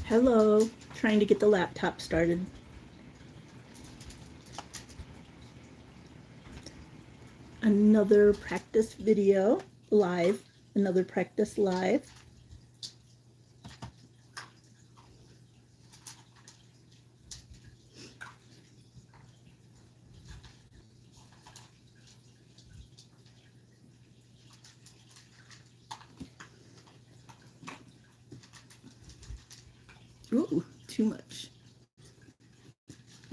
Hello, trying to get the laptop started. Another practice video live, another practice live. Ooh, too much.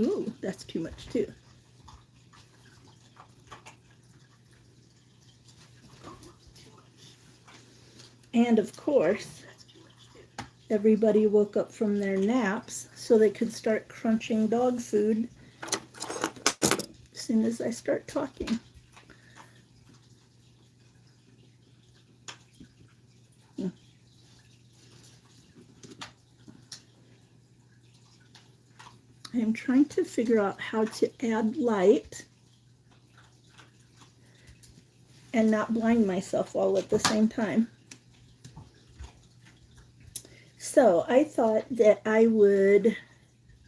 Ooh, that's too much too. And of course, everybody woke up from their naps so they could start crunching dog food as soon as I start talking. I am trying to figure out how to add light and not blind myself all at the same time. So I thought that I would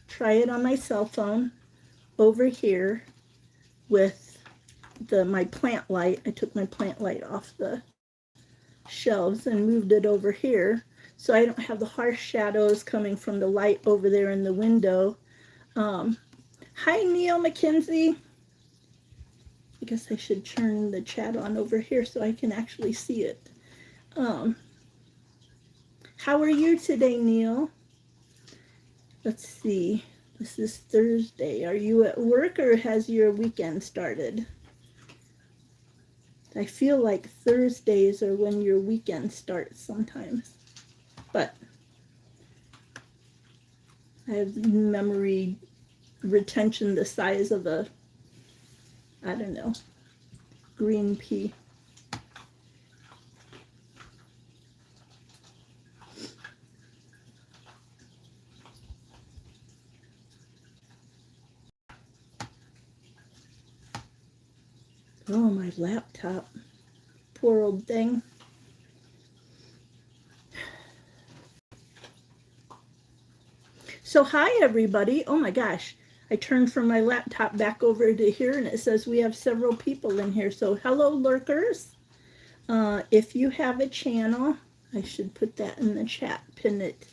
try it on my cell phone over here with my plant light. I took my plant light off the shelves and moved it over here so I don't have the harsh shadows coming from the light over there in the window. Hi, Neil McKenzie. I guess I should turn the chat on over here so I can actually see it. How are you today, Neil? Let's see. This is Thursday. Are you at work or has your weekend started? I feel like Thursdays are when your weekend starts sometimes. But I have memory retention the size of a, I don't know, green pea. Oh, my laptop. Poor old thing. So hi, everybody. Oh my gosh. I turned from my laptop back over to here and it says we have several people in here. So hello, lurkers. If you have a channel, I should put that in the chat, pin it.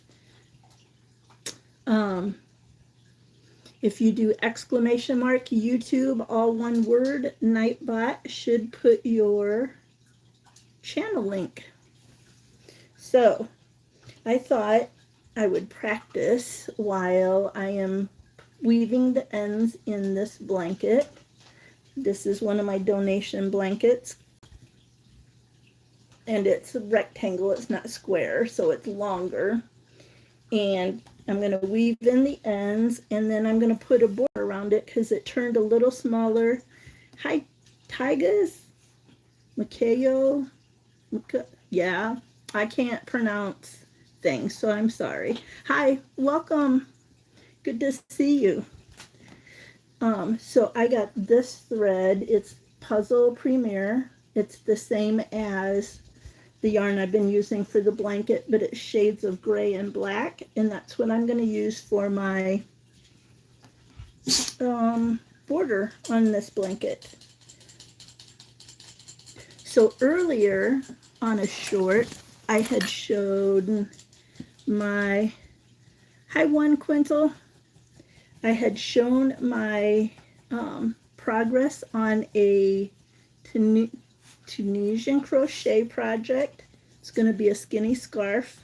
If you do exclamation mark YouTube, all one word, Nightbot should put your channel link. So I thought I would practice while I am weaving the ends in this blanket. This is one of my donation blankets. And it's a rectangle, it's not square, so it's longer. And I'm going to weave in the ends, and then I'm going to put a border around it because it turned a little smaller. Hi, Tygas, Makayo. Yeah, I can't pronounce things, so I'm sorry. Hi, welcome. Good to see you. So I got this thread. It's Puzzle Premier. It's the same as the yarn I've been using for the blanket, but it's shades of gray and black, and that's what I'm going to use for my border on this blanket. So earlier on a short, I had showed my, hi One Quintal, I had shown my progress on a Tunisian crochet project. It's going to be a skinny scarf,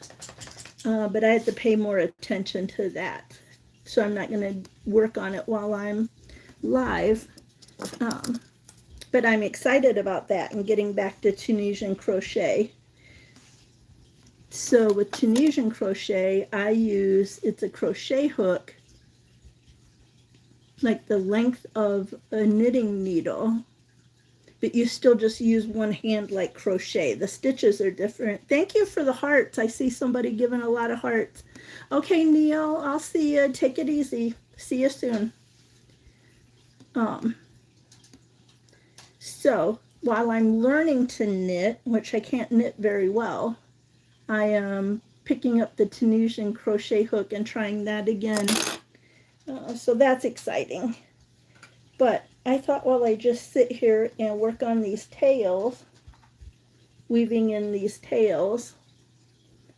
but I had to pay more attention to that. So I'm not going to work on it while I'm live. But I'm excited about that and getting back to Tunisian crochet. So with Tunisian crochet, I use, it's a crochet hook, like the length of a knitting needle, but you still just use one hand like crochet. The stitches are different. Thank you for the hearts. I see somebody giving a lot of hearts. Okay, Neil, I'll see you. Take it easy. See you soon. So while I'm learning to knit, which I can't knit very well, I am picking up the Tunisian crochet hook and trying that again. So that's exciting. But I thought while I just sit here and work on these tails, weaving in these tails,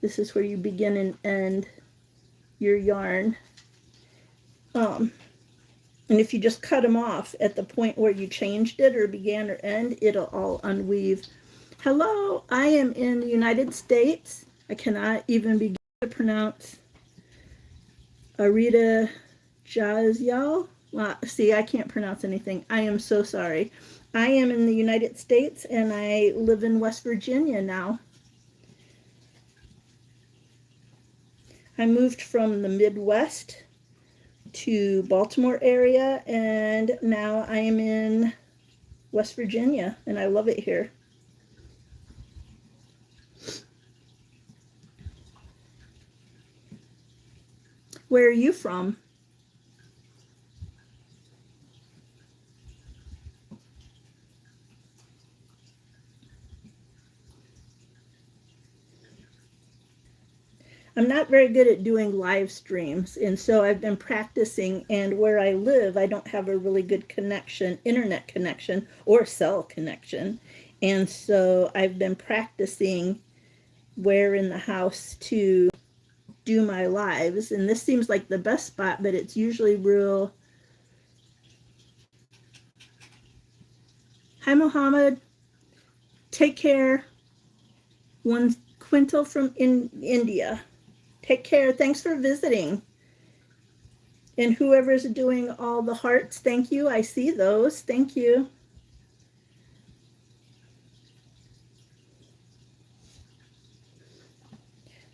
this is where you begin and end your yarn. And if you just cut them off at the point where you changed it or began or end, it'll all unweave. Hello, I am in the United States. I cannot even begin to pronounce Arita Jaziel. Well, see, I can't pronounce anything. I am so sorry. I am in the United States and I live in West Virginia now. I moved from the Midwest to Baltimore area and now I am in West Virginia and I love it here. Where are you from? I'm not very good at doing live streams, and so I've been practicing, and where I live, I don't have a really good connection, internet connection, or cell connection. And so I've been practicing where in the house to do my lives, and this seems like the best spot, but it's usually real. Hi, Mohammed. Take care. One Quintal from India. Take care. Thanks for visiting. And whoever's doing all the hearts, thank you. I see those. Thank you.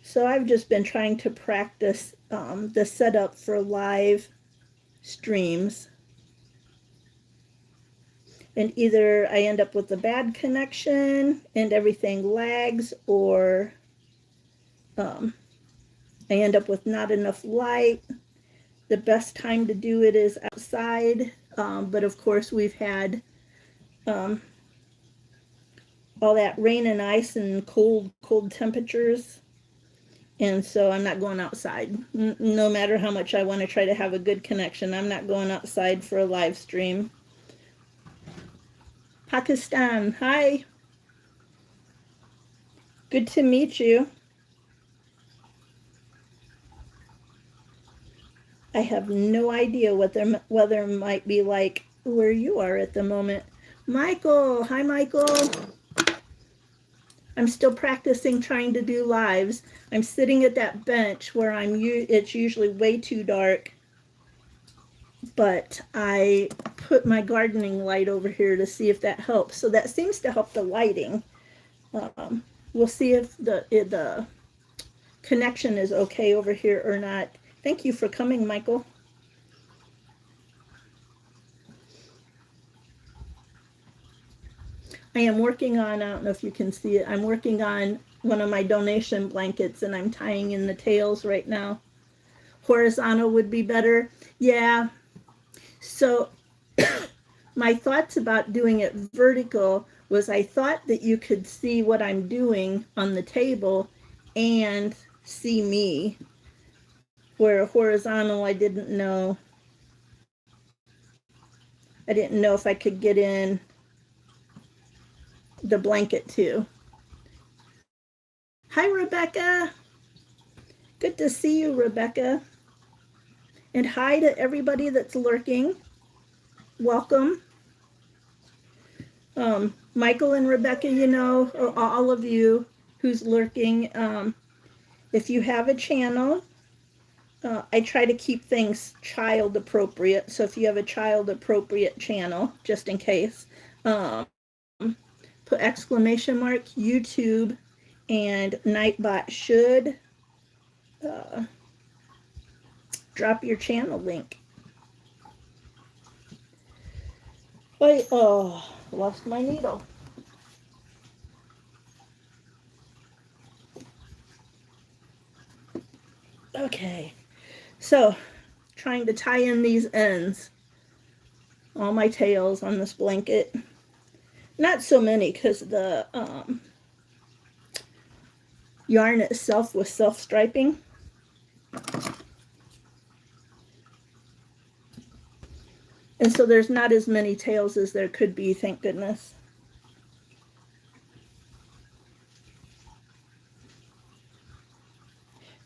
So I've just been trying to practice the setup for live streams. And either I end up with a bad connection and everything lags, or I end up with not enough light. The best time to do it is outside, but of course we've had all that rain and ice and cold temperatures, and so I'm not going outside. No matter how much I want to try to have a good connection, I'm not going outside for a live stream. Pakistan, hi. Good to meet you. I have no idea what the weather might be like where you are at the moment. Michael, hi Michael. I'm still practicing trying to do lives. I'm sitting at that bench where it's usually way too dark, but I put my gardening light over here to see if that helps. So that seems to help the lighting. We'll see if the connection is okay over here or not. Thank you for coming, Michael. I am working on, I don't know if you can see it, I'm working on one of my donation blankets and I'm tying in the tails right now. Horizontal would be better. Yeah. So my thoughts about doing it vertical was I thought that you could see what I'm doing on the table and see me. Where horizontal, I didn't know. I didn't know if I could get in the blanket too. Hi, Rebecca. Good to see you, Rebecca. And hi to everybody that's lurking. Welcome. Michael and Rebecca, you know, or all of you who's lurking, if you have a channel, I try to keep things child appropriate. So if you have a child appropriate channel, just in case, put exclamation mark YouTube, and Nightbot should drop your channel link. Wait, oh, lost my needle. Okay, so trying to tie in these ends, all my tails on this blanket. Not so many because the yarn itself with self-striping. And so there's not as many tails as there could be, thank goodness.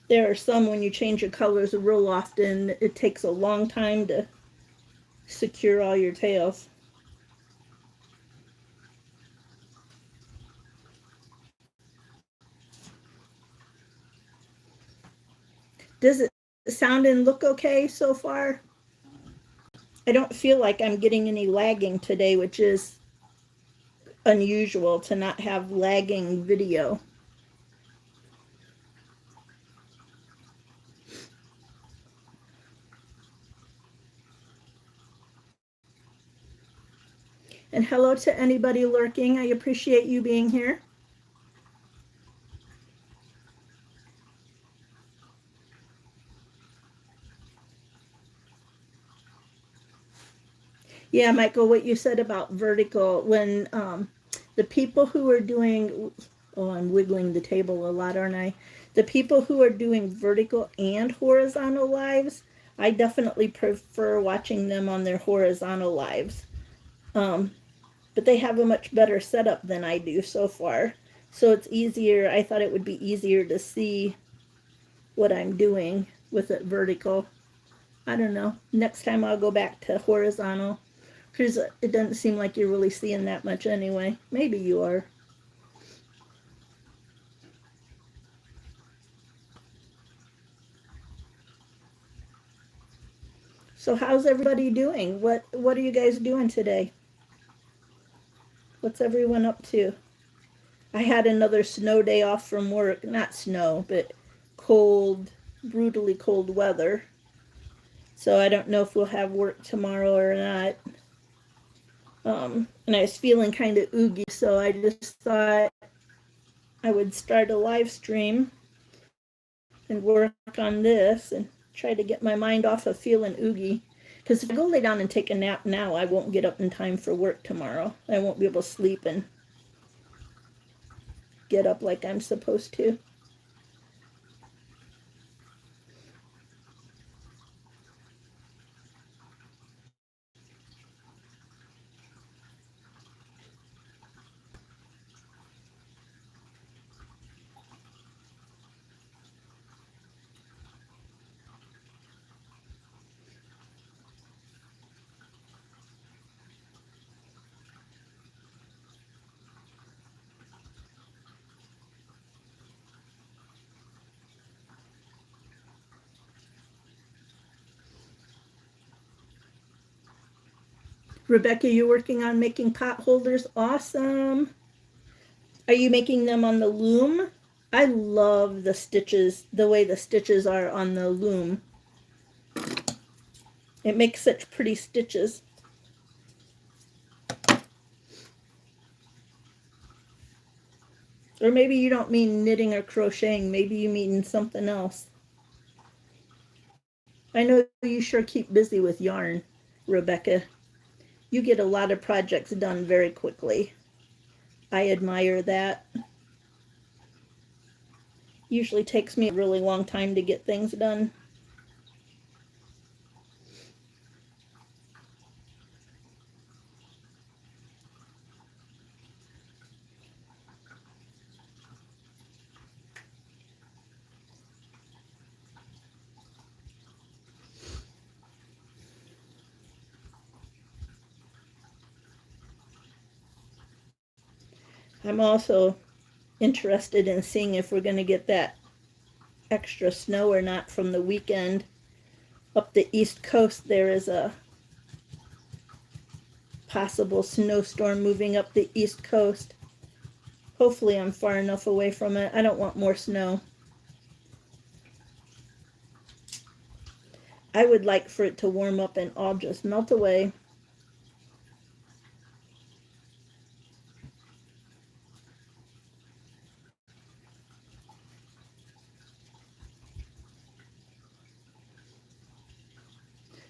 There are some, when you change your colors real often, it takes a long time to secure all your tails. Does it sound and look okay so far? I don't feel like I'm getting any lagging today, which is unusual to not have lagging video. And hello to anybody lurking. I appreciate you being here. Yeah, Michael, what you said about vertical, when the people who are doing, oh, I'm wiggling the table a lot, aren't I? The people who are doing vertical and horizontal lives, I definitely prefer watching them on their horizontal lives. But they have a much better setup than I do so far. So it's easier. I thought it would be easier to see what I'm doing with it vertical. I don't know. Next time I'll go back to horizontal, because it doesn't seem like you're really seeing that much anyway. Maybe you are. So how's everybody doing? What are you guys doing today? What's everyone up to? I had another snow day off from work. Not snow, but cold, brutally cold weather. So I don't know if we'll have work tomorrow or not. And I was feeling kind of oogie, so I just thought I would start a live stream and work on this and try to get my mind off of feeling oogie. Because if I go lay down and take a nap now, I won't get up in time for work tomorrow. I won't be able to sleep and get up like I'm supposed to. Rebecca, you're working on making pot holders. Awesome. Are you making them on the loom? I love the stitches, the way the stitches are on the loom. It makes such pretty stitches. Or maybe you don't mean knitting or crocheting. Maybe you mean something else. I know you sure keep busy with yarn, Rebecca. You get a lot of projects done very quickly. I admire that. Usually takes me a really long time to get things done. I'm also interested in seeing if we're going to get that extra snow or not from the weekend. Up the East Coast, there is a possible snowstorm moving up the East Coast. Hopefully I'm far enough away from it. I don't want more snow. I would like for it to warm up and all just melt away.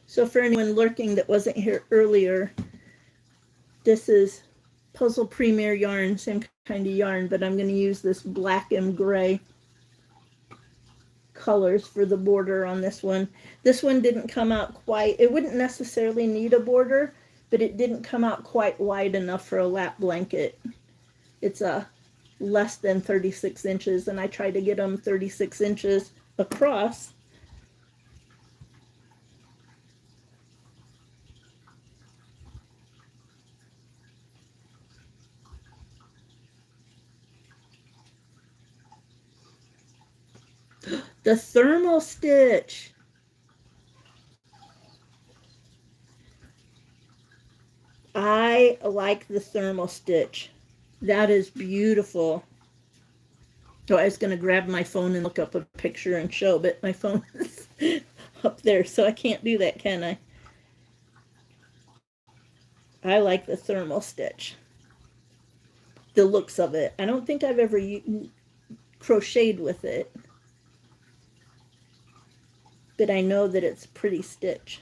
So for anyone lurking that wasn't here earlier, this is Puzzle Premier yarn, same kind of yarn, but I'm going to use this black and gray. colors for the border on this one. This one didn't come out quite, it wouldn't necessarily need a border, but it didn't come out quite wide enough for a lap blanket. It's a less than 36 inches, and I tried to get them 36 inches across. The thermal stitch. I like the thermal stitch. That is beautiful. So I was going to grab my phone and look up a picture and show, but my phone is up there, so I can't do that, can I? I like the thermal stitch. The looks of it. I don't think I've ever crocheted with it, but I know that it's a pretty stitch.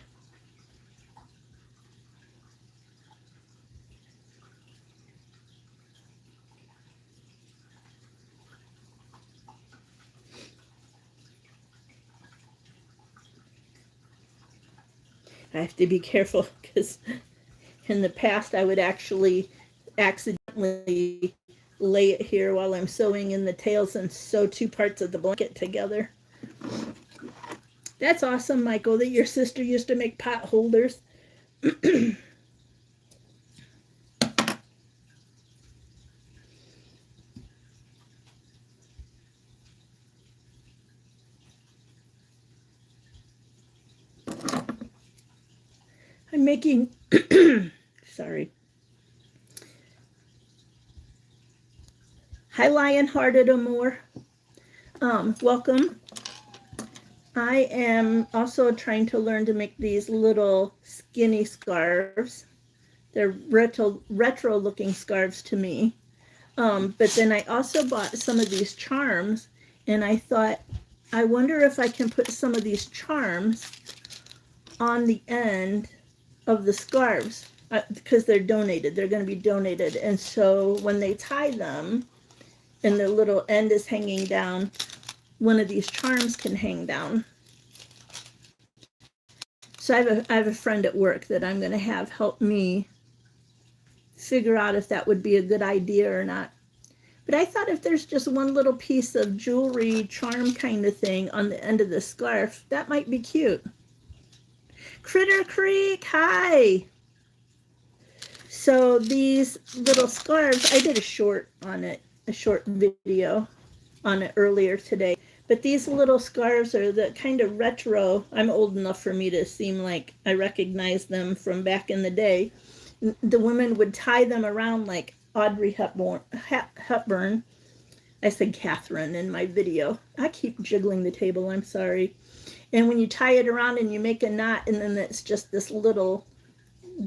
I have to be careful because in the past I would actually accidentally lay it here while I'm sewing in the tails and sew two parts of the blanket together. That's awesome, Michael, that your sister used to make pot holders. I'm making, sorry. Hi, Lionhearted Amore. Welcome. I am also trying to learn to make these little skinny scarves. They're retro looking scarves to me. But then I also bought some of these charms, and I thought, I wonder if I can put some of these charms on the end of the scarves because they're donated. They're going to be donated. And so when they tie them and the little end is hanging down, one of these charms can hang down. So I have a friend at work that I'm going to have help me figure out if that would be a good idea or not. But I thought if there's just one little piece of jewelry charm kind of thing on the end of the scarf, that might be cute. Critter Creek, hi. So these little scarves, I did a short on it, a short video on it earlier today. But these little scarves are the kind of retro. I'm old enough for me to seem like I recognize them from back in the day. The women would tie them around like Audrey Hepburn. I said Catherine in my video. I keep jiggling the table, I'm sorry. And when you tie it around and you make a knot, and then it's just this little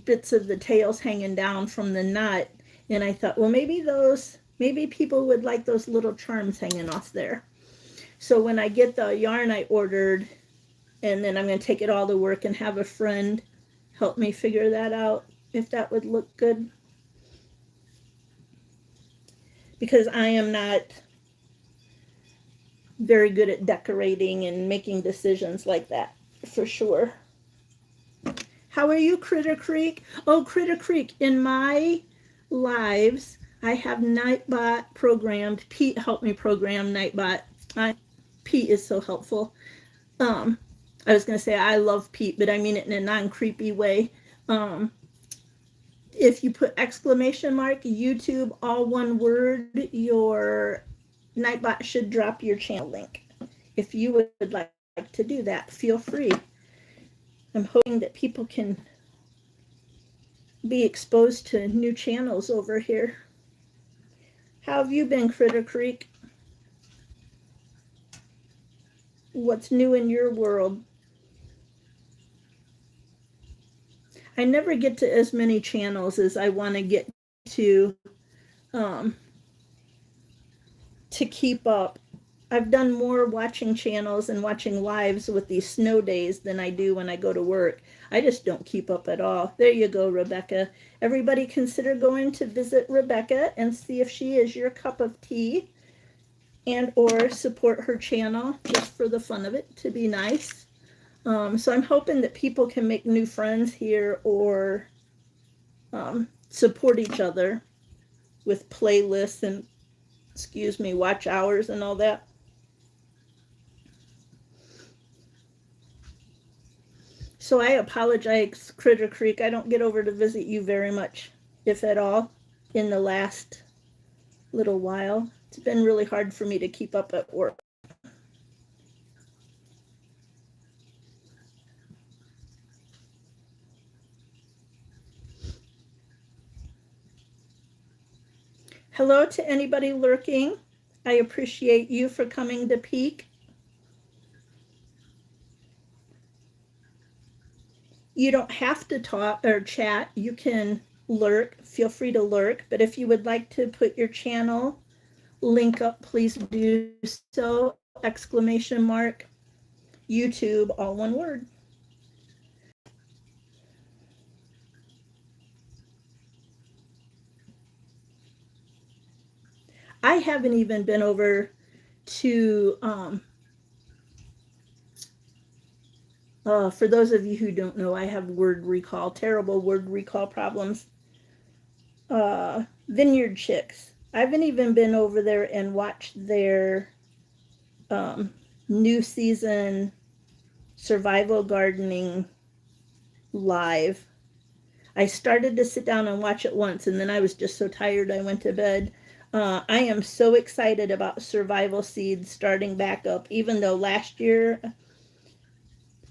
bits of the tails hanging down from the knot. And I thought, well, maybe people would like those little charms hanging off there. So when I get the yarn I ordered, and then I'm going to take it all to work and have a friend help me figure that out, if that would look good. Because I am not very good at decorating and making decisions like that, for sure. How are you, Critter Creek? Oh, Critter Creek, in my lives, I have Nightbot programmed. Pete helped me program Nightbot. Pete is so helpful. I was going to say I love Pete, but I mean it in a non-creepy way. If you put exclamation mark, YouTube, all one word, your Nightbot should drop your channel link. If you would like to do that, feel free. I'm hoping that people can be exposed to new channels over here. How have you been, Critter Creek? What's new in your world? I never get to as many channels as I want to get to keep up. I've done more watching channels and watching lives with these snow days than I do when I go to work. I just don't keep up at all. There you go, Rebecca. Everybody consider going to visit Rebecca and see if she is your cup of tea. and or support her channel just for the fun of it, to be nice. So I'm hoping that people can make new friends here or support each other with playlists and, excuse me, watch hours and all that. So I apologize, Critter Creek. I don't get over to visit you very much, if at all, in the last little while. It's been really hard for me to keep up at work. Hello to anybody lurking. I appreciate you for coming to peek. You don't have to talk or chat. You can lurk. Feel free to lurk. But if you would like to put your channel link up, please do so. Exclamation mark YouTube, all one word. I haven't even been over to for those of you who don't know, I have word recall, terrible word recall problems. Vineyard Chicks. I haven't even been over there and watched their new season survival gardening live. I started to sit down and watch it once, and then I was just so tired I went to bed. I am so excited about Survival Seeds starting back up, even though last year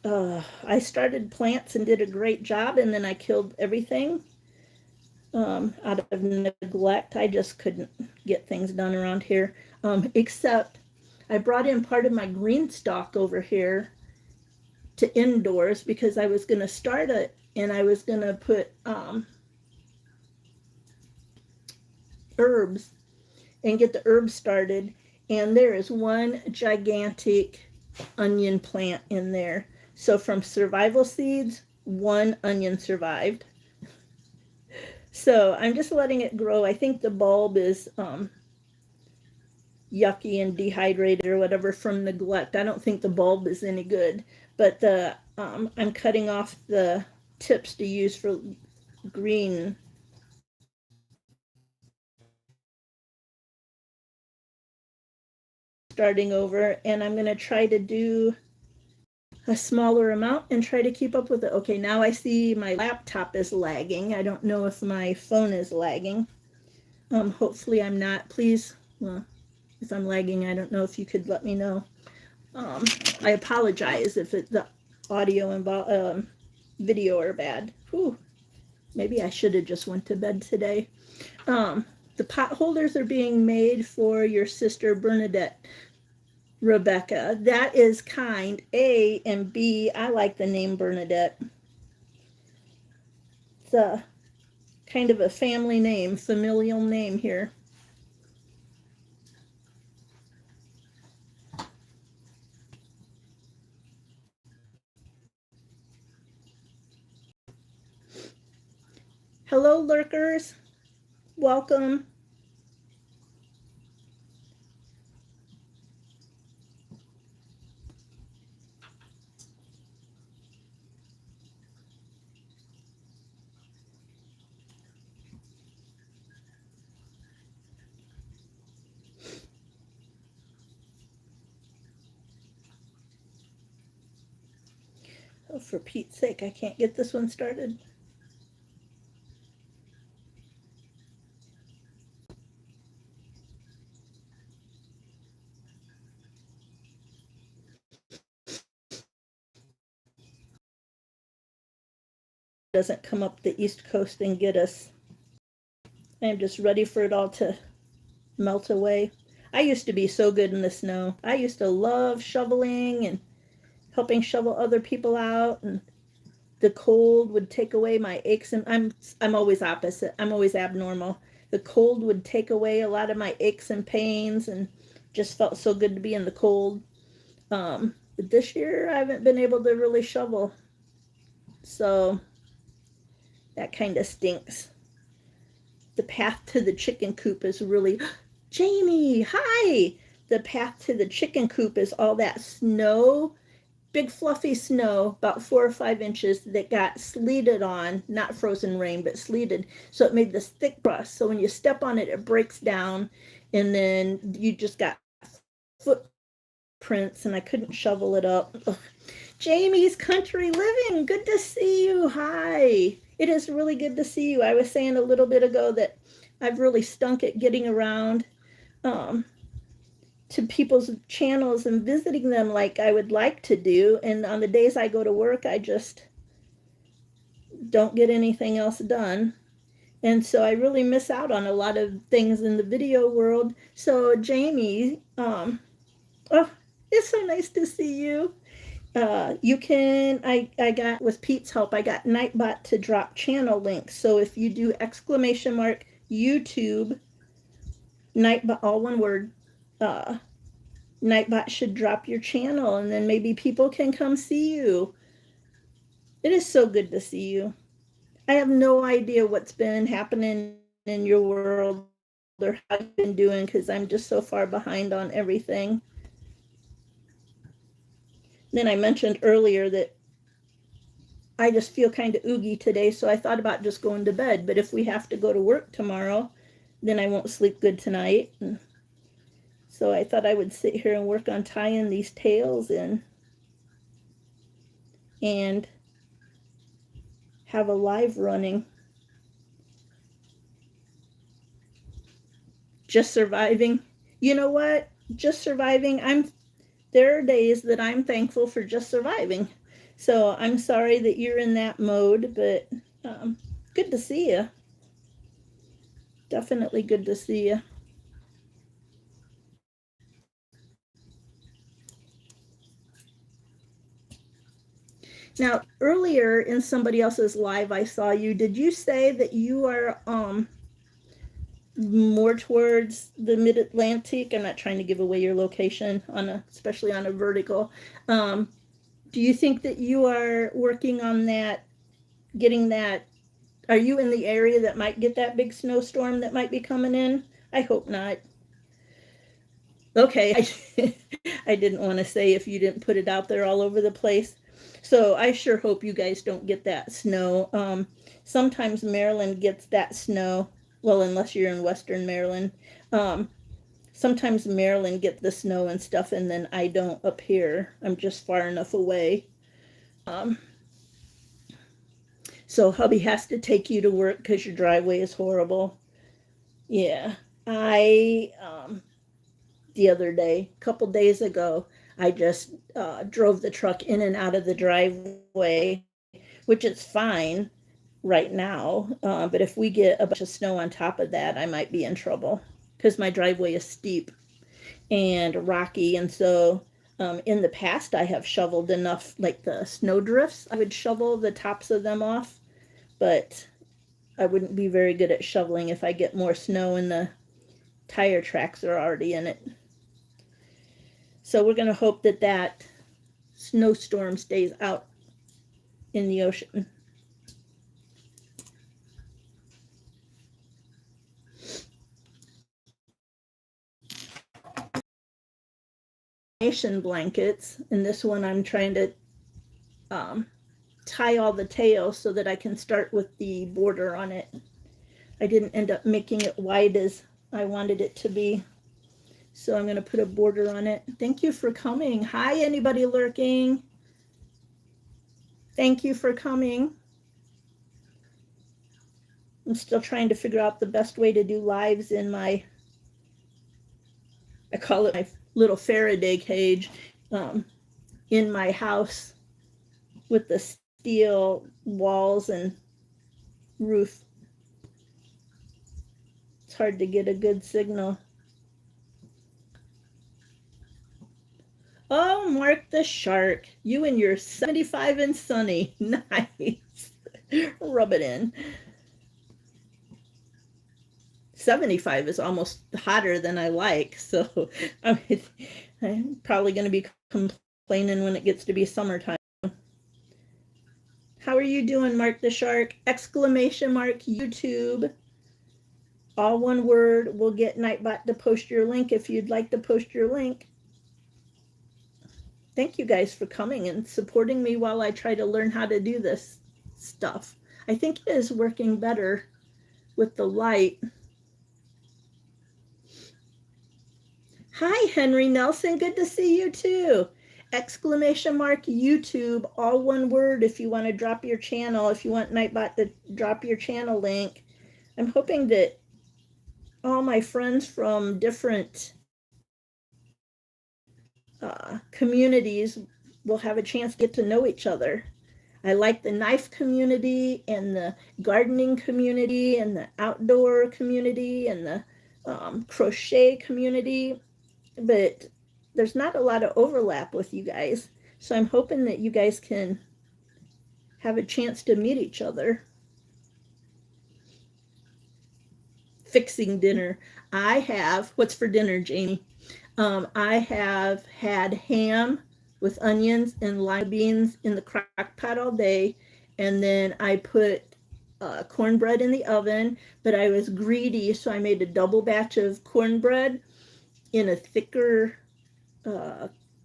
I started plants and did a great job, and then I killed everything out of neglect. I just couldn't get things done around here, except I brought in part of my green stock over here to indoors because I was going to start it, and I was going to put herbs and get the herbs started. And there is one gigantic onion plant in there. So from Survival Seeds, one onion survived. So I'm just letting it grow. I think the bulb is yucky and dehydrated or whatever from neglect. I don't think the bulb is any good, but the I'm cutting off the tips to use for green. Starting over, and I'm going to try to do a smaller amount and try to keep up with it. Okay, now I see my laptop is lagging. I don't know if my phone is lagging. Hopefully I'm not. Please, well, if I'm lagging, I don't know if you could let me know. I apologize if the audio and video are bad. Whew. Maybe I should have just went to bed today. The pot holders are being made for your sister Bernadette. Rebecca, that is kind. A and B, I like the name Bernadette. It's a kind of a family name, familial name here. Hello, lurkers. Welcome. Oh, for Pete's sake, I can't get this one started. Doesn't come up the East Coast and get us. I'm just ready for it all to melt away. I used to be so good in the snow. I used to love shoveling and helping shovel other people out, and the cold would take away my aches, and I'm always opposite. I'm always abnormal. The cold would take away a lot of my aches and pains, and just felt so good to be in the cold. But this year I haven't been able to really shovel, so that kind of stinks. The path to the chicken coop is really. Jamie, hi. the path to the chicken coop is all that snow, big fluffy snow, about 4 or 5 inches that got sleeted on, not frozen rain, but sleeted. So it made this thick crust. So when you step on it, it breaks down, and then you just got footprints, and I couldn't shovel it up. Ugh. Jamie's Country Living, good to see you. Hi. It is really good to see you. I was saying a little bit ago that I've really stunk at getting around to people's channels and visiting them like I would like to do. And on the days I go to work, I just don't get anything else done. And so I really miss out on a lot of things in the video world. So Jamie, oh, it's so nice to see you. You can, I got, with Pete's help, I got Nightbot to drop channel links. So if you do !YouTube, Nightbot, all one word, Nightbot should drop your channel, and then maybe people can come see you. It is so good to see you. I have no idea what's been happening in your world or how you've been doing, because I'm just so far behind on everything. Then I mentioned earlier that I just feel kind of oogie today, so I thought about just going to bed. But if we have to go to work tomorrow, then I won't sleep good tonight. And so I thought I would sit here and work on tying these tails in and have a live running. Just surviving. You know what? Just surviving. There are days that I'm thankful for just surviving. So I'm sorry that you're in that mode, but good to see you. Definitely good to see you. Now, earlier in somebody else's live, I saw you. Did you say that you are more towards the mid-Atlantic? I'm not trying to give away your location, especially on a vertical. Do you think that you are working on that, getting that? Are you in the area that might get that big snowstorm that might be coming in? I hope not. Okay, I didn't want to say if you didn't put it out there all over the place. So I sure hope you guys don't get that snow. Sometimes Maryland gets that snow. Well, unless you're in Western Maryland. Sometimes Maryland gets the snow and stuff, and then I don't up here. I'm just far enough away. So hubby has to take you to work because your driveway is horrible. Yeah, the other day, a couple days ago, I just drove the truck in and out of the driveway, which is fine right now. But if we get a bunch of snow on top of that, I might be in trouble because my driveway is steep and rocky. And so in the past, I have shoveled enough, like the snow drifts, I would shovel the tops of them off, but I wouldn't be very good at shoveling if I get more snow and the tire tracks are already in it. So we're going to hope that that snowstorm stays out in the ocean. Blankets, and this one I'm trying to tie all the tails so that I can start with the border on it. I didn't end up making it wide as I wanted it to be, so I'm going to put a border on it. Thank you for coming. Hi, anybody lurking? Thank you for coming. I'm still trying to figure out the best way to do lives in my, I call it my little Faraday cage, in my house with the steel walls and roof. It's hard to get a good signal. Oh, Mark the Shark, you and your 75 and sunny. Nice. Rub it in. 75 is almost hotter than I like, so I'm probably going to be complaining when it gets to be summertime. How are you doing, Mark the Shark? Exclamation mark YouTube. all one word. We'll get Nightbot to post your link if you'd like to post your link. Thank you guys for coming and supporting me while I try to learn how to do this stuff. I think it is working better with the light. Hi, Henry Nelson. Good to see you too. Exclamation mark YouTube, all one word if you want to drop your channel, if you want Nightbot to drop your channel link. I'm hoping that all my friends from different communities will have a chance to get to know each other. I like the knife community and the gardening community and the outdoor community and the crochet community, but there's not a lot of overlap with you guys. So I'm hoping that you guys can have a chance to meet each other. Fixing dinner. I have, what's for dinner, Jamie? I have had ham with onions and lima beans in the crock pot all day, and then I put cornbread in the oven, but I was greedy, so I made a double batch of cornbread in a thicker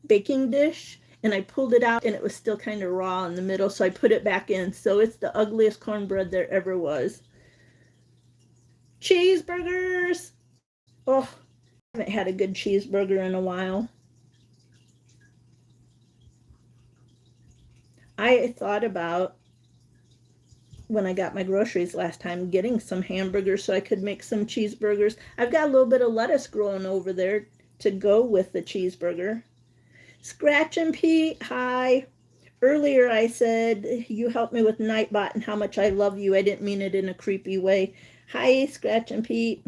baking dish, and I pulled it out and it was still kind of raw in the middle, so I put it back in. So it's the ugliest cornbread there ever was. Cheeseburgers! Oh, I haven't had a good cheeseburger in a while. I thought about, when I got my groceries last time, getting some hamburgers so I could make some cheeseburgers. I've got a little bit of lettuce growing over there to go with the cheeseburger. Scratch and Pete, hi. Earlier I said you helped me with Nightbot and how much I love you. I didn't mean it in a creepy way. Hi, Scratch and Pete.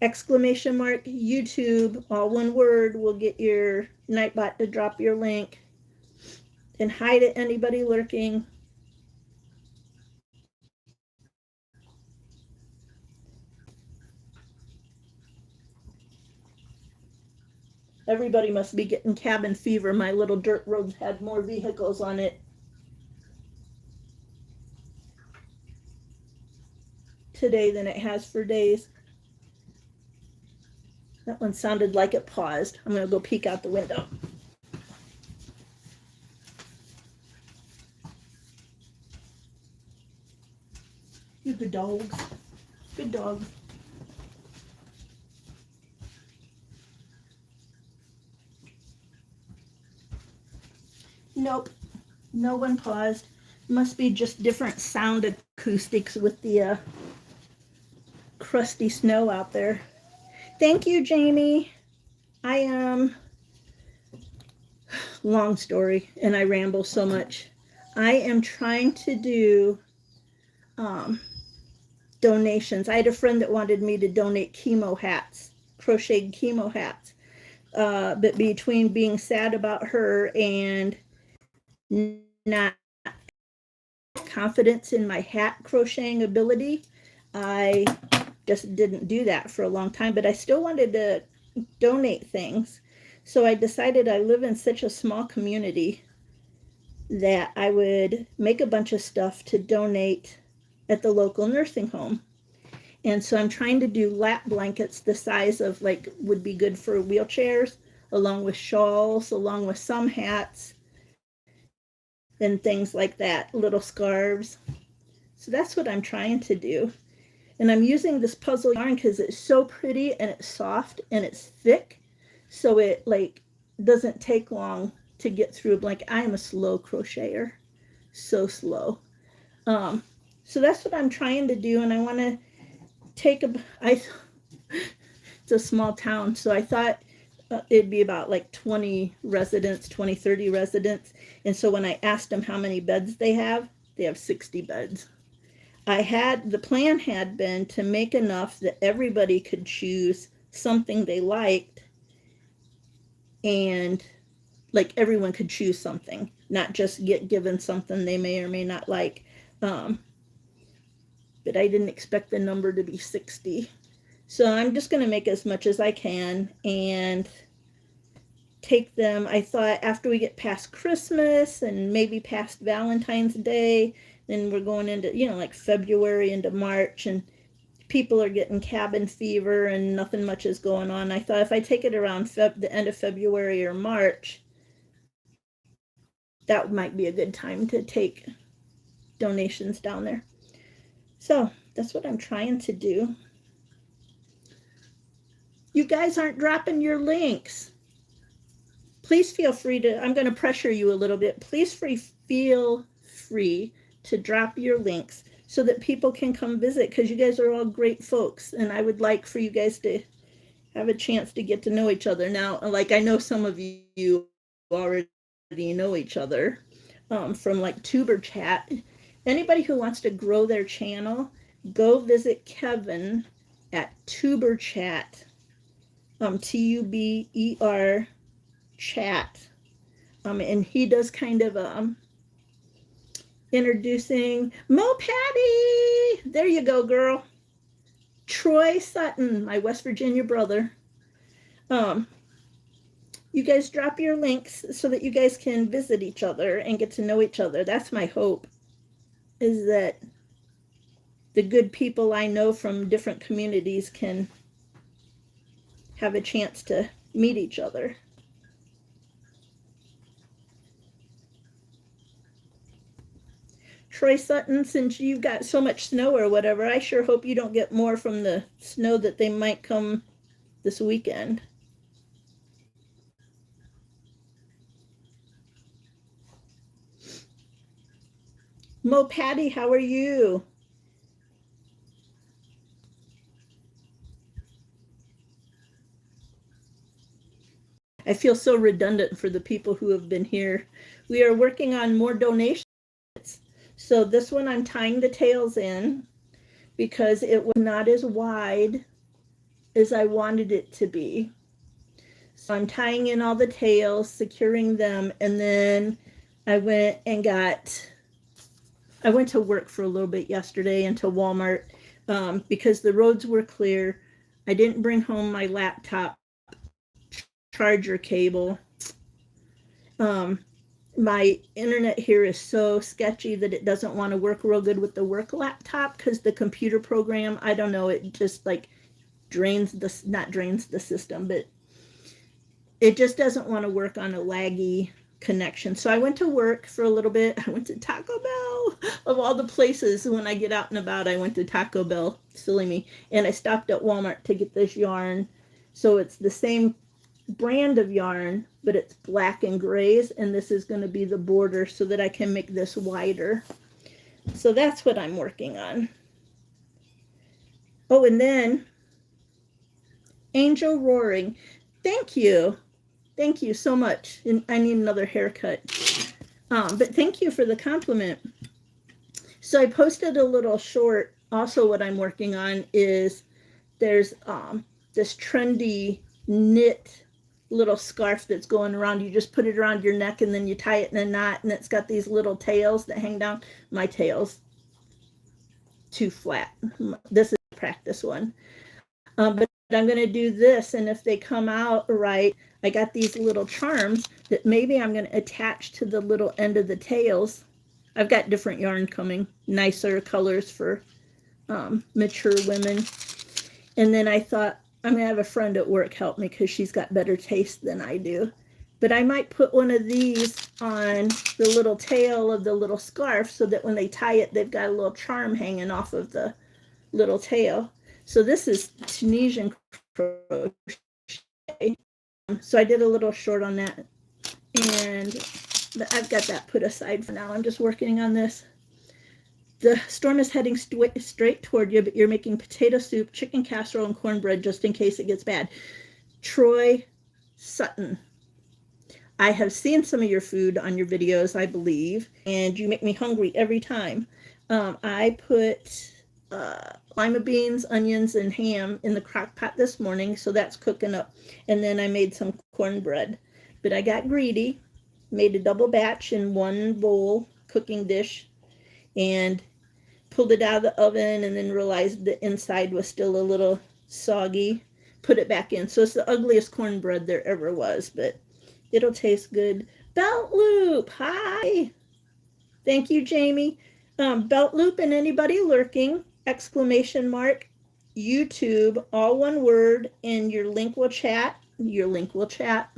Exclamation mark YouTube, all one word, will get your Nightbot to drop your link. And hi to anybody lurking. Everybody must be getting cabin fever. My little dirt road had more vehicles on it today than it has for days. That one sounded like it paused. I'm going to go peek out the window. You good dogs. Good dog. Nope. No one paused. Must be just different sound acoustics with the crusty snow out there. Thank you, Jamie. I am, long story, and I ramble so much. I am trying to do donations. I had a friend that wanted me to donate chemo hats, crocheted chemo hats. But between being sad about her and not confidence in my hat crocheting ability, I just didn't do that for a long time, but I still wanted to donate things. So I decided I live in such a small community that I would make a bunch of stuff to donate at the local nursing home. And so I'm trying to do lap blankets the size of like would be good for wheelchairs, along with shawls, along with some hats and things like that, little scarves. So that's what I'm trying to do. And I'm using this puzzle yarn because it's so pretty and it's soft and it's thick. So it like doesn't take long to get through a blanket. I am a slow crocheter, so slow. So that's what I'm trying to do. And I want to take it's a small town. So I thought it'd be about like 20 residents, 20, 30 residents. And so when I asked them how many beds they have 60 beds. The plan had been to make enough that everybody could choose something they liked, and like everyone could choose something, not just get given something they may or may not like. But I didn't expect the number to be 60. So I'm just going to make as much as I can and take them. I thought after we get past Christmas and maybe past Valentine's Day, Then we're going into, you know, like February into March, and people are getting cabin fever and nothing much is going on. I thought if I take it around the end of February or March, that might be a good time to take donations down there. So that's what I'm trying to do. You guys aren't dropping your links. Please feel free to, I'm going to pressure you a little bit. Please feel free to drop your links so that people can come visit, because you guys are all great folks, and I would like for you guys to have a chance to get to know each other. Now, like, I know some of you already know each other from like Tuber Chat. Anybody who wants to grow their channel, go visit Kevin at Tuber Chat, Tuber Chat, and he does kind of introducing Mo Patty. There you go, girl. Troy Sutton, my West Virginia brother. You guys drop your links so that you guys can visit each other and get to know each other. That's my hope, is that the good people I know from different communities can have a chance to meet each other. Troy Sutton, since you've got so much snow or whatever, I sure hope you don't get more from the snow that they might come this weekend. Mo Patty, how are you? I feel so redundant for the people who have been here. We are working on more donations. So this one I'm tying the tails in because it was not as wide as I wanted it to be. So I'm tying in all the tails, securing them, and then I went to work for a little bit yesterday and to Walmart because the roads were clear. I didn't bring home my laptop charger cable. My internet here is so sketchy that it doesn't want to work real good with the work laptop because the computer program, I don't know, it just like not drains the system, but it just doesn't want to work on a laggy connection. So I went to work for a little bit. I went to Taco Bell. Of all the places, when I get out and about, I went to Taco Bell, silly me, and I stopped at Walmart to get this yarn. So it's the same brand of yarn, but it's black and grays, and this is going to be the border so that I can make this wider. So that's what I'm working on. Oh, and then Angel Roaring, thank you so much. And I need another haircut, but thank you for the compliment. So I posted a little short. Also, what I'm working on is there's this trendy knit little scarf that's going around. You just put it around your neck and then you tie it in a knot, and it's got these little tails that hang down. My tail's too flat. This is a practice one. But I'm going to do this, and if they come out right, I got these little charms that maybe I'm going to attach to the little end of the tails. I've got different yarn coming, nicer colors for mature women. And then I thought, I'm going to have a friend at work help me because she's got better taste than I do. But I might put one of these on the little tail of the little scarf so that when they tie it, they've got a little charm hanging off of the little tail. So this is Tunisian crochet. So I did a little short on that. And I've got that put aside for now. I'm just working on this. The storm is heading straight toward you, but you're making potato soup, chicken casserole, and cornbread just in case it gets bad. Troy Sutton. I have seen some of your food on your videos, I believe, and you make me hungry every time. I put lima beans, onions, and ham in the crock pot this morning, so that's cooking up. And then I made some cornbread. But I got greedy, made a double batch in one bowl cooking dish, and pulled it out of the oven, and then realized the inside was still a little soggy. Put it back in. So it's the ugliest cornbread there ever was, but it'll taste good. Belt Loop, hi. Thank you, Jamie. Belt Loop and anybody lurking, exclamation mark, YouTube, all one word, and your link will chat. Your link will chat.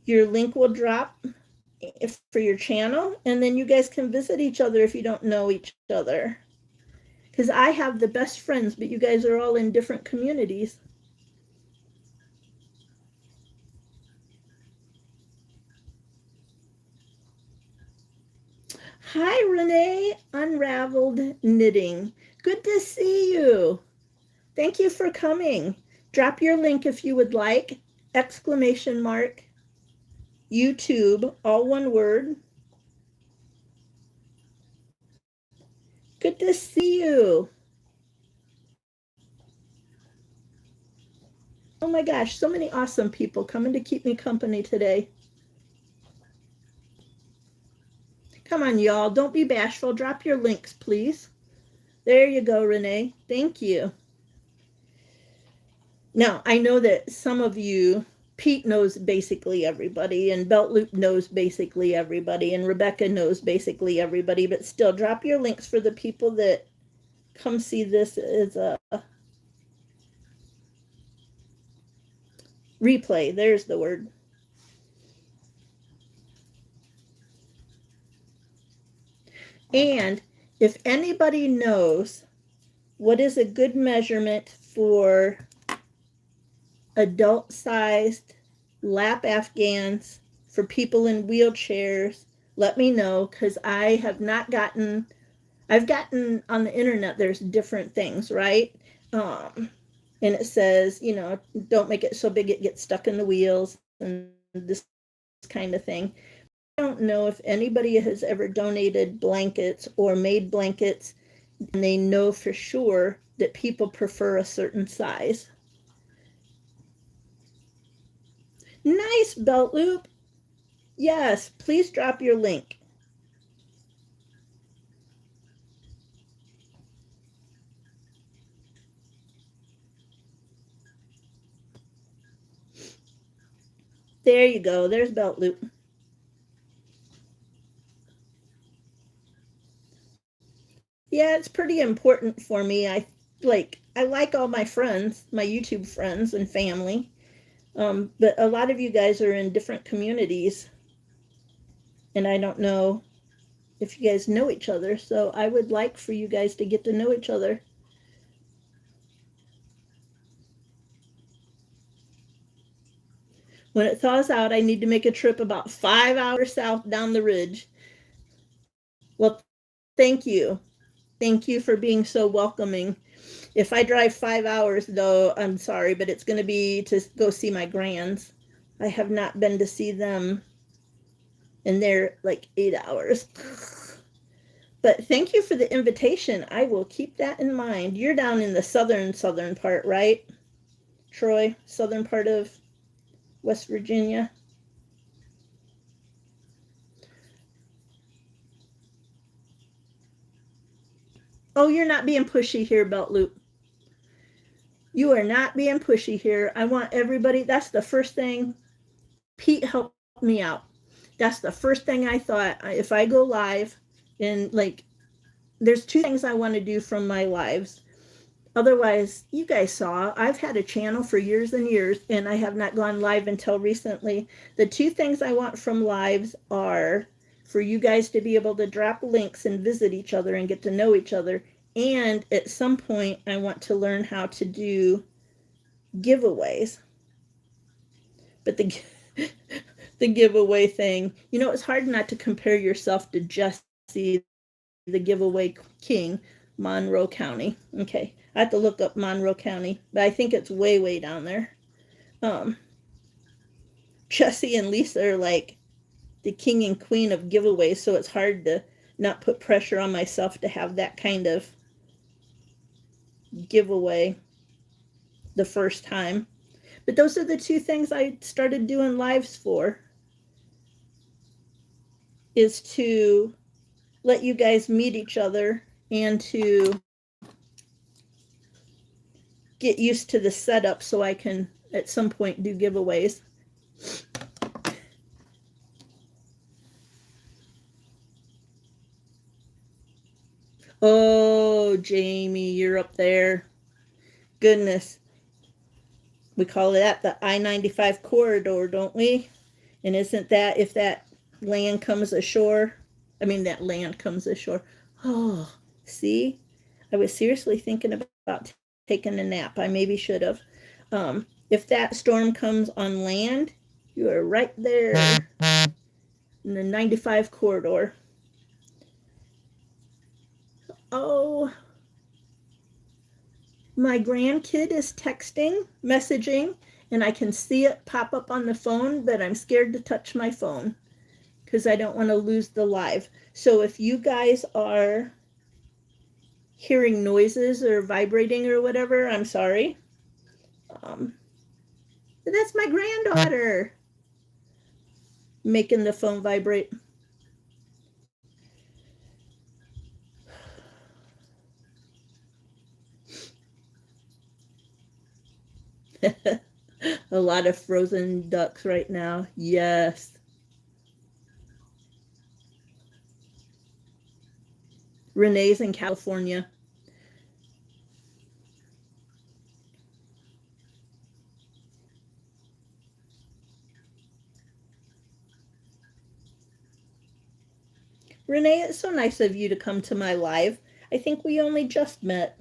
Your link will drop for your channel, and then you guys can visit each other if you don't know each other. Because I have the best friends, but you guys are all in different communities. Hi, Renee, Unraveled Knitting. Good to see you. Thank you for coming. Drop your link if you would like, exclamation mark, YouTube, all one word. Good to see you. Oh my gosh, so many awesome people coming to keep me company today. Come on, y'all, don't be bashful. Drop your links, please. There you go, Renee. Thank you. Now, I know that some of you, Pete knows basically everybody, and Belt Loop knows basically everybody, and Rebecca knows basically everybody, but still, drop your links for the people that come see this as a replay. There's the word. And if anybody knows what is a good measurement for adult-sized lap Afghans for people in wheelchairs, let me know, because I have not gotten, I've gotten on the internet, there's different things, right? And it says, you know, don't make it so big it gets stuck in the wheels and this kind of thing. I don't know if anybody has ever donated blankets or made blankets and they know for sure that people prefer a certain size. Nice, Belt Loop. Yes, please drop your link. There you go. There's Belt Loop. Yeah, it's pretty important for me. I like all my friends, my YouTube friends and family. But a lot of you guys are in different communities, and I don't know if you guys know each other, so I would like for you guys to get to know each other. When it thaws out, I need to make a trip about 5 hours south down the ridge. Well, thank you. Thank you for being so welcoming. If I drive 5 hours, though, I'm sorry, but it's going to be to go see my grands. I have not been to see them, and they're like 8 hours. But thank you for the invitation. I will keep that in mind. You're down in the southern part, right, Troy? Southern part of West Virginia. Oh, you're not being pushy here, Belt Loop. You are not being pushy here. I want everybody, that's the first thing. Pete helped me out. That's the first thing I thought. If I go live, and like, there's 2 things I want to do from my lives. Otherwise, you guys saw, I've had a channel for years and years, and I have not gone live until recently. The 2 things I want from lives are for you guys to be able to drop links and visit each other and get to know each other. And at some point, I want to learn how to do giveaways. But the giveaway thing, you know, it's hard not to compare yourself to Jesse, the giveaway king, Monroe County. Okay, I have to look up Monroe County, but I think it's way, way down there. Jesse and Lisa are like the king and queen of giveaways, so it's hard to not put pressure on myself to have that kind of giveaway the first time. But those are the 2 things I started doing lives for, is to let you guys meet each other and to get used to the setup so I can at some point do giveaways. Oh, Jamie, you're up there. Goodness. We call that the I-95 corridor, don't we? And isn't that if that land comes ashore? I mean, that land comes ashore. Oh, see? I was seriously thinking about taking a nap. I maybe should have. If that storm comes on land, you are right there in the 95 corridor. Oh, my grandkid is texting, messaging, and I can see it pop up on the phone, but I'm scared to touch my phone because I don't want to lose the live. So if you guys are hearing noises or vibrating or whatever, I'm sorry. That's my granddaughter making the phone vibrate. A lot of frozen ducks right now. Yes. Renee's in California. Renee, it's so nice of you to come to my live. I think we only just met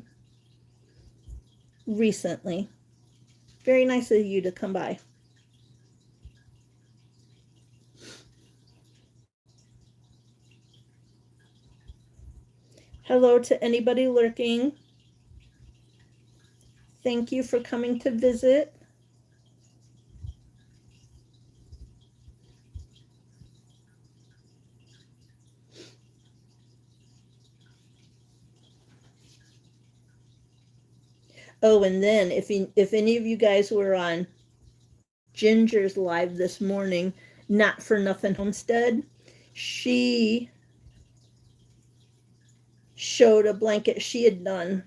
recently. Very nice of you to come by. Hello to anybody lurking. Thank you for coming to visit. Oh, and then if any of you guys were on Ginger's live this morning, Not for Nothing Homestead, she showed a blanket she had done.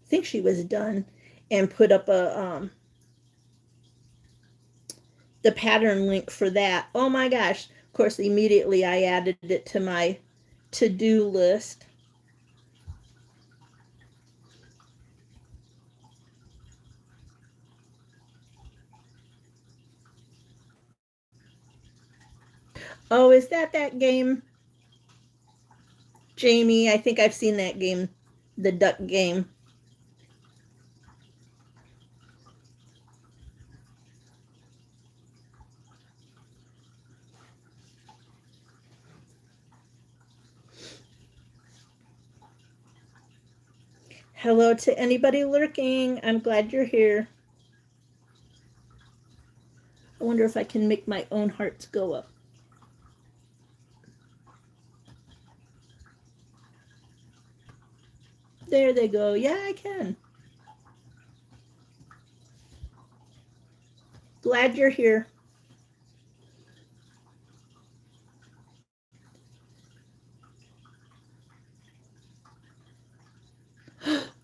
I think she was done, and put up a the pattern link for that. Oh my gosh. Of course, immediately I added it to my to-do list. Oh, is that game? Jamie, I think I've seen that game, the duck game. Hello to anybody lurking. I'm glad you're here. I wonder if I can make my own hearts go up. There they go. Yeah, I can. Glad you're here.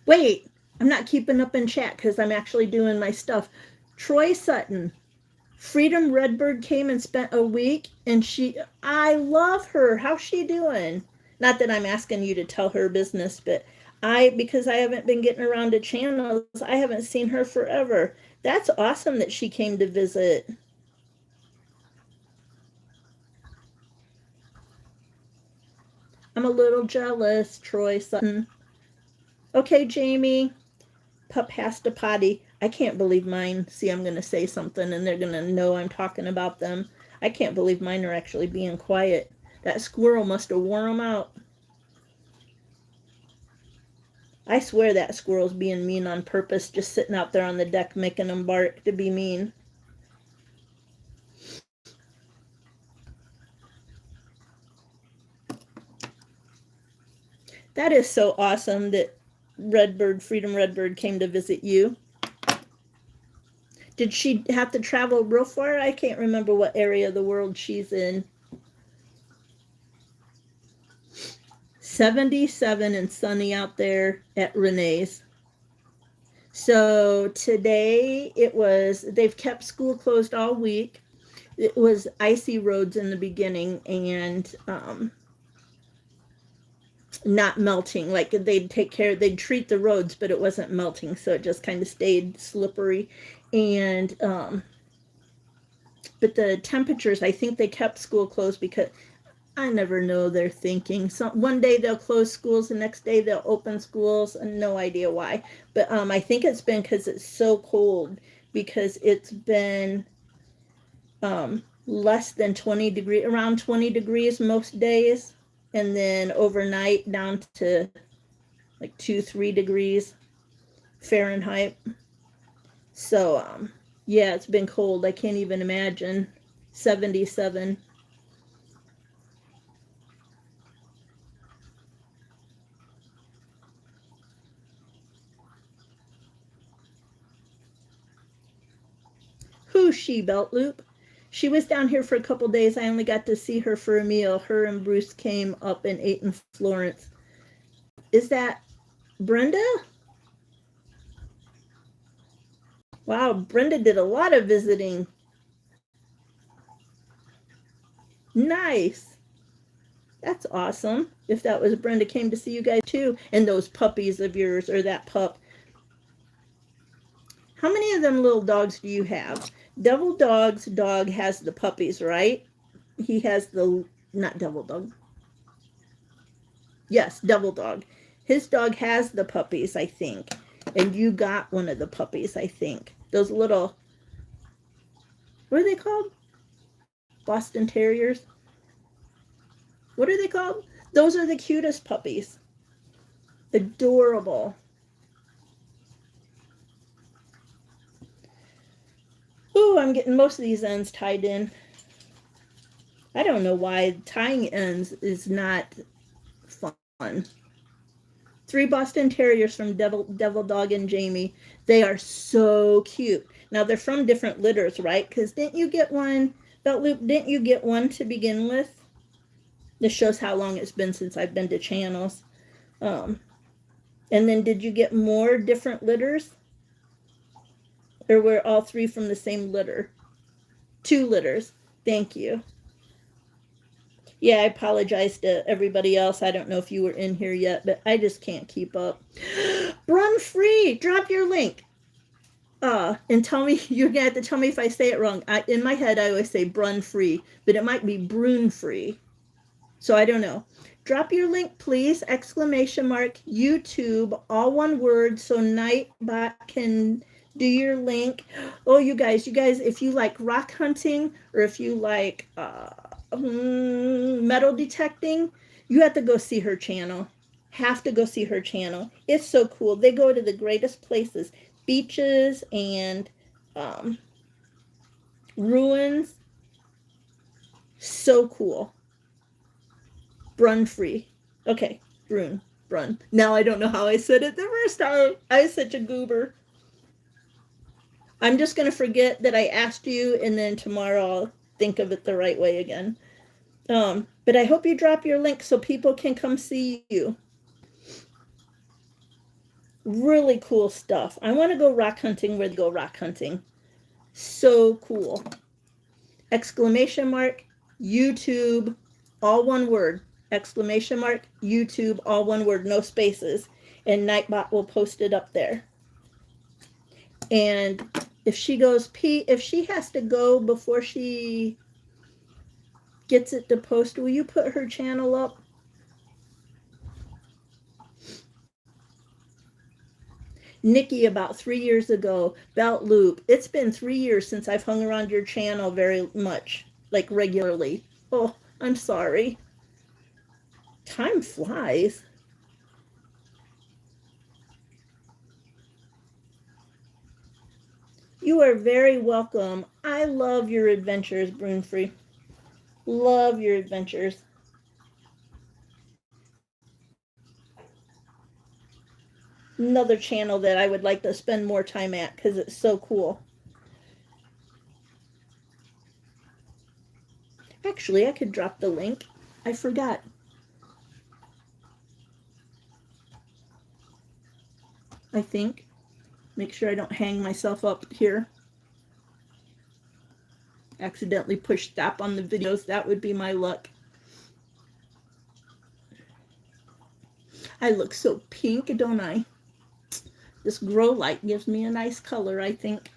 Wait, I'm not keeping up in chat because I'm actually doing my stuff. Troy Sutton, Freedom Redbird came and spent a week, and I love her. How's she doing? Not that I'm asking you to tell her business, but because I haven't been getting around to channels, I haven't seen her forever. That's awesome that she came to visit. I'm a little jealous, Troy Sutton. Okay, Jamie. Pup has to potty. I can't believe mine. See, I'm going to say something and they're going to know I'm talking about them. I can't believe mine are actually being quiet. That squirrel must have worn them out. I swear that squirrel's being mean on purpose, just sitting out there on the deck making them bark to be mean. That is so awesome that Freedom Redbird came to visit you. Did she have to travel real far? I can't remember what area of the world she's in. 77 and sunny out there at Renee's. So today they've kept school closed all week. It was icy roads in the beginning, and not melting. Like they'd treat the roads, but it wasn't melting, so it just kind of stayed slippery. And but the temperatures, I think they kept school closed because I never know their thinking. So one day they'll close schools, the next day they'll open schools, and no idea why. But I think it's been because it's so cold, because it's been less than 20 degrees, around 20 degrees most days, and then overnight down to like 2-3 degrees Fahrenheit. So yeah, it's been cold. I can't even imagine 77. Who's she, Belt Loop? She was down here for a couple days. I only got to see her for a meal. Her and Bruce came up and ate in Florence. Is that Brenda? Wow, Brenda did a lot of visiting. Nice. That's awesome. If that was Brenda came to see you guys too. And those puppies of yours, or that pup. How many of them little dogs do you have? Devil Dog's dog has the puppies, right? He has the, not Devil Dog. Yes, Devil Dog. His dog has the puppies, I think. And you got one of the puppies, I think. Those little, what are they called? Boston Terriers? What are they called? Those are the cutest puppies. Adorable. Ooh, I'm getting most of these ends tied in. I don't know why tying ends is not fun. 3 Boston Terriers from Devil Dog and Jamie. They are so cute. Now, they're from different litters, right? Because didn't you get one, Belt Loop, didn't you get one to begin with? This shows how long it's been since I've been to channels. And then did you get more different litters? Or were all 3 from the same litter? 2 litters. Thank you. Yeah, I apologize to everybody else. I don't know if you were in here yet, but I just can't keep up. Brun Free, drop your link. And tell me, you're gonna have to tell me if I say it wrong. In my head, I always say Brun Free, but it might be Brune Free. So I don't know. Drop your link, please. ! YouTube, all one word, so Nightbot can do your link. Oh, you guys, if you like rock hunting, or if you like metal detecting, you have to go see her channel. Have to go see her channel. It's so cool. They go to the greatest places, beaches and ruins. So cool. Brun Free. Okay, Brun. Now I don't know how I said it the first time. I was such a goober. I'm just going to forget that I asked you, and then tomorrow I'll think of it the right way again. But I hope you drop your link so people can come see you. Really cool stuff. I want to go rock hunting where they go rock hunting. So cool. ! YouTube, all one word. ! YouTube, all one word, no spaces. And Nightbot will post it up there. And if she goes pee, if she has to go before she gets it to post, will you put her channel up? Nikki, about 3 years ago. Belt Loop, it's been 3 years since I've hung around your channel very much, like regularly. Oh, I'm sorry. Time flies. You are very welcome. I love your adventures, Brunfree. Love your adventures. Another channel that I would like to spend more time at because it's so cool. Actually, I could drop the link. I forgot. I think. Make sure I don't hang myself up here. Accidentally push stop on the videos. That would be my luck. I look so pink, don't I? This grow light gives me a nice color, I think.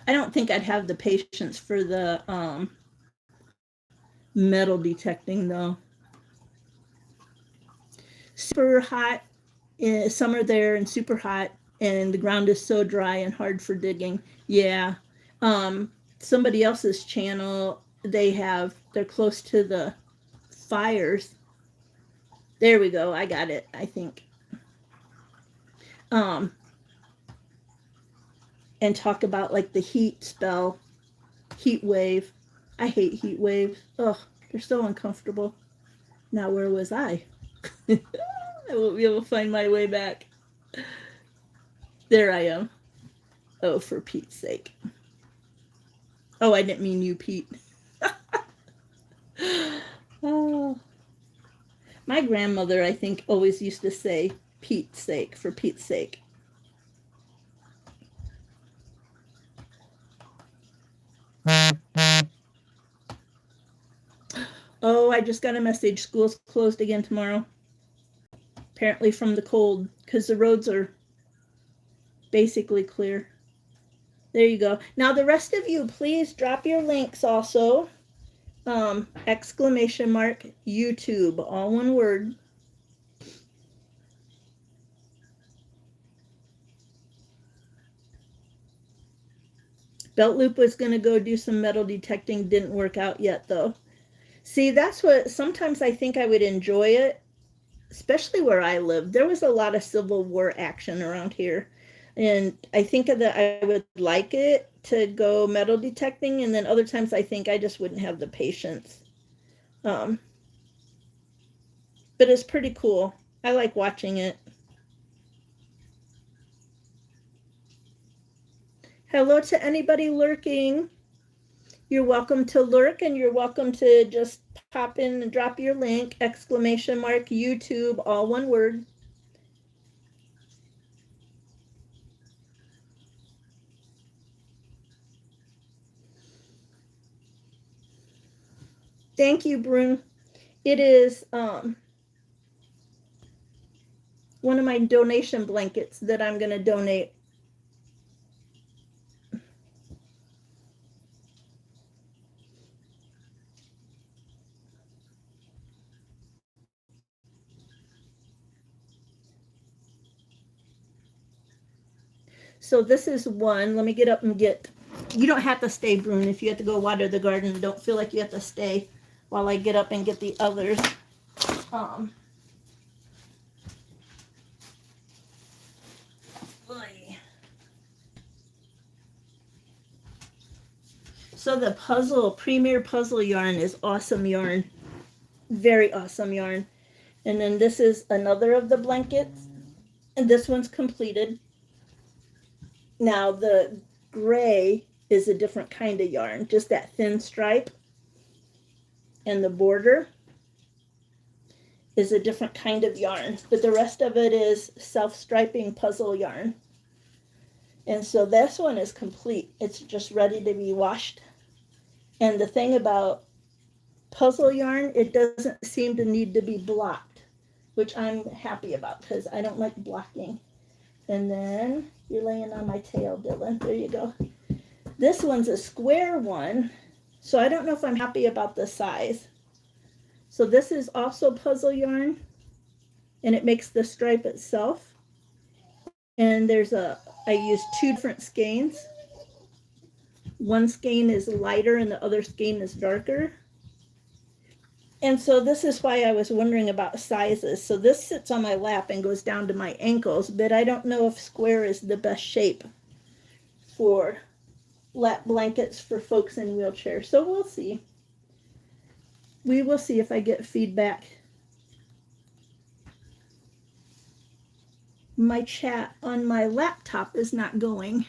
I don't think I'd have the patience for the metal detecting though. Super hot, summer there and super hot, and the ground is so dry and hard for digging. Yeah. Somebody else's channel, they're close to the fires. There we go. I got it, I think. And talk about like the heat spell, heat wave. I hate heat waves. Ugh, they're so uncomfortable. Now, where was I? I won't be able to find my way back. There I am. Oh, for Pete's sake. Oh, I didn't mean you, Pete. Oh. My grandmother, I think, always used to say, Pete's sake, for Pete's sake. Oh, I just got a message. School's closed again tomorrow. Apparently from the cold, because the roads are basically clear. There you go. Now, the rest of you, please drop your links also. Exclamation mark YouTube, all one word. Belt Loop was going to go do some metal detecting. Didn't work out yet, though. See, that's what sometimes I think I would enjoy it, especially where I live. There was a lot of Civil War action around here. And I think that I would like it to go metal detecting. And then other times I think I just wouldn't have the patience. But it's pretty cool. I like watching it. Hello to anybody lurking. You're welcome to lurk, and you're welcome to just pop in and drop your link, exclamation mark YouTube, all one word. Thank you, Brune. It is one of my donation blankets that I'm going to donate. So this is one. Let me get up and get. You don't have to stay, Brune. If you have to go water the garden, don't feel like you have to stay while I get up and get the others. So the Premier Puzzle yarn is awesome yarn. Very awesome yarn. And then this is another of the blankets. And this one's completed. Now the gray is a different kind of yarn, just that thin stripe. And the border is a different kind of yarn. But the rest of it is self-striping puzzle yarn. And so this one is complete. It's just ready to be washed. And the thing about puzzle yarn, it doesn't seem to need to be blocked, which I'm happy about because I don't like blocking. And then you're laying on my tail, Dylan. There you go. This one's a square one, so I don't know if I'm happy about the size. So this is also puzzle yarn, and it makes the stripe itself. And I use two different skeins. One skein is lighter and the other skein is darker. And so this is why I was wondering about sizes. So this sits on my lap and goes down to my ankles, but I don't know if square is the best shape for lap blankets for folks in wheelchairs. So we'll see. We will see if I get feedback. My chat on my laptop is not going.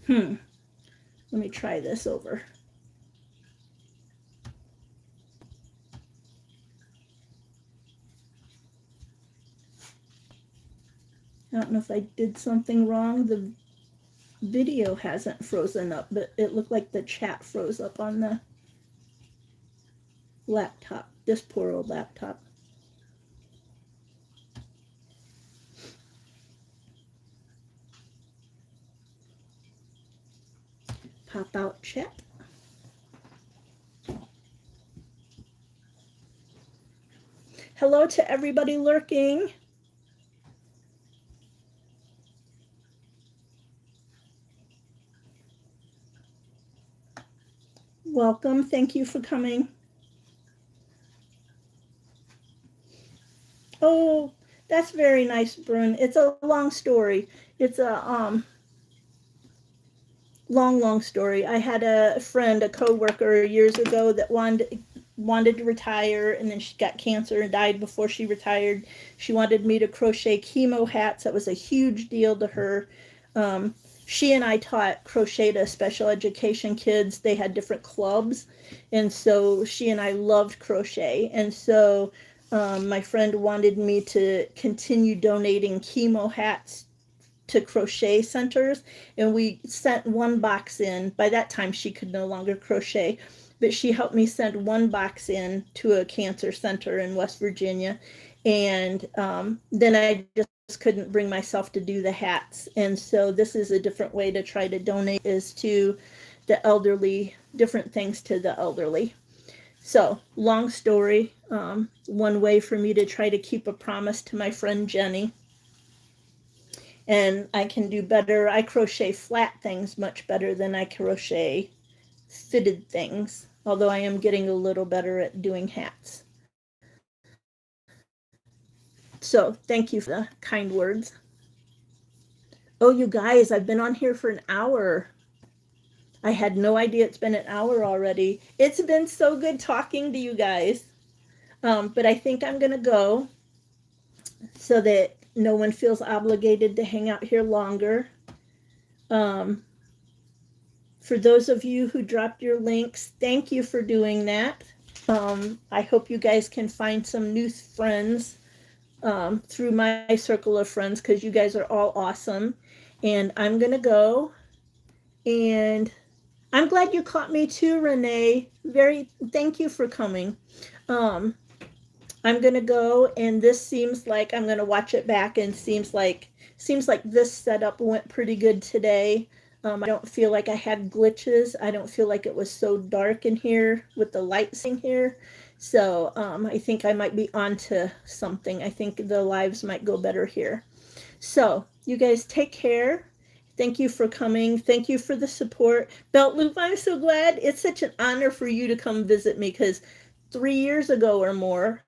Let me try this over. I don't know if I did something wrong. The video hasn't frozen up, but it looked like the chat froze up on the laptop, this poor old laptop. Pop out chat. Hello to everybody lurking. Welcome. Thank you for coming. Oh, that's very nice, Brun. It's a long story. It's a long story. I had a friend, a coworker years ago that wanted to retire, and then she got cancer and died before she retired. She wanted me to crochet chemo hats. That was a huge deal to her. She and I taught crochet to special education kids. They had different clubs, and so she and I loved crochet. And so my friend wanted me to continue donating chemo hats to crochet centers, and we sent one box in. By that time she could no longer crochet, but she helped me send one box in to a cancer center in West Virginia. And then I just couldn't bring myself to do the hats. And so this is a different way to try to donate, is to the elderly, different things to the elderly. So long story, one way for me to try to keep a promise to my friend Jenny. And I can do better. I crochet flat things much better than I crochet fitted things, although I am getting a little better at doing hats. So thank you for the kind words. Oh, you guys, I've been on here for an hour. I had no idea it's been an hour already. It's been so good talking to you guys. But I think I'm going to go so that no one feels obligated to hang out here longer. For those of you who dropped your links, thank you for doing that. I hope you guys can find some new friends through my circle of friends, because you guys are all awesome. And I'm going to go. And I'm glad you caught me too, Renee. Thank you for coming. I'm going to go, and this seems like I'm going to watch it back, and seems like this setup went pretty good today. I don't feel like I had glitches. I don't feel like it was so dark in here with the lights in here. So I think I might be onto something. I think the lives might go better here. So you guys take care. Thank you for coming. Thank you for the support. Belt Loop, I'm so glad. It's such an honor for you to come visit me, because 3 years ago or more,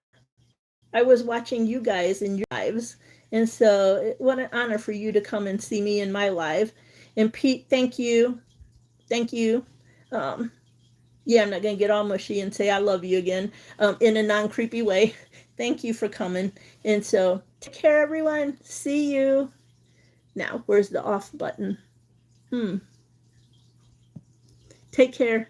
I was watching you guys in your lives. And so what an honor for you to come and see me in my live. And Pete, thank you. Thank you. Yeah, I'm not going to get all mushy and say I love you again in a non-creepy way. Thank you for coming. And so take care, everyone. See you. Now, where's the off button? Take care.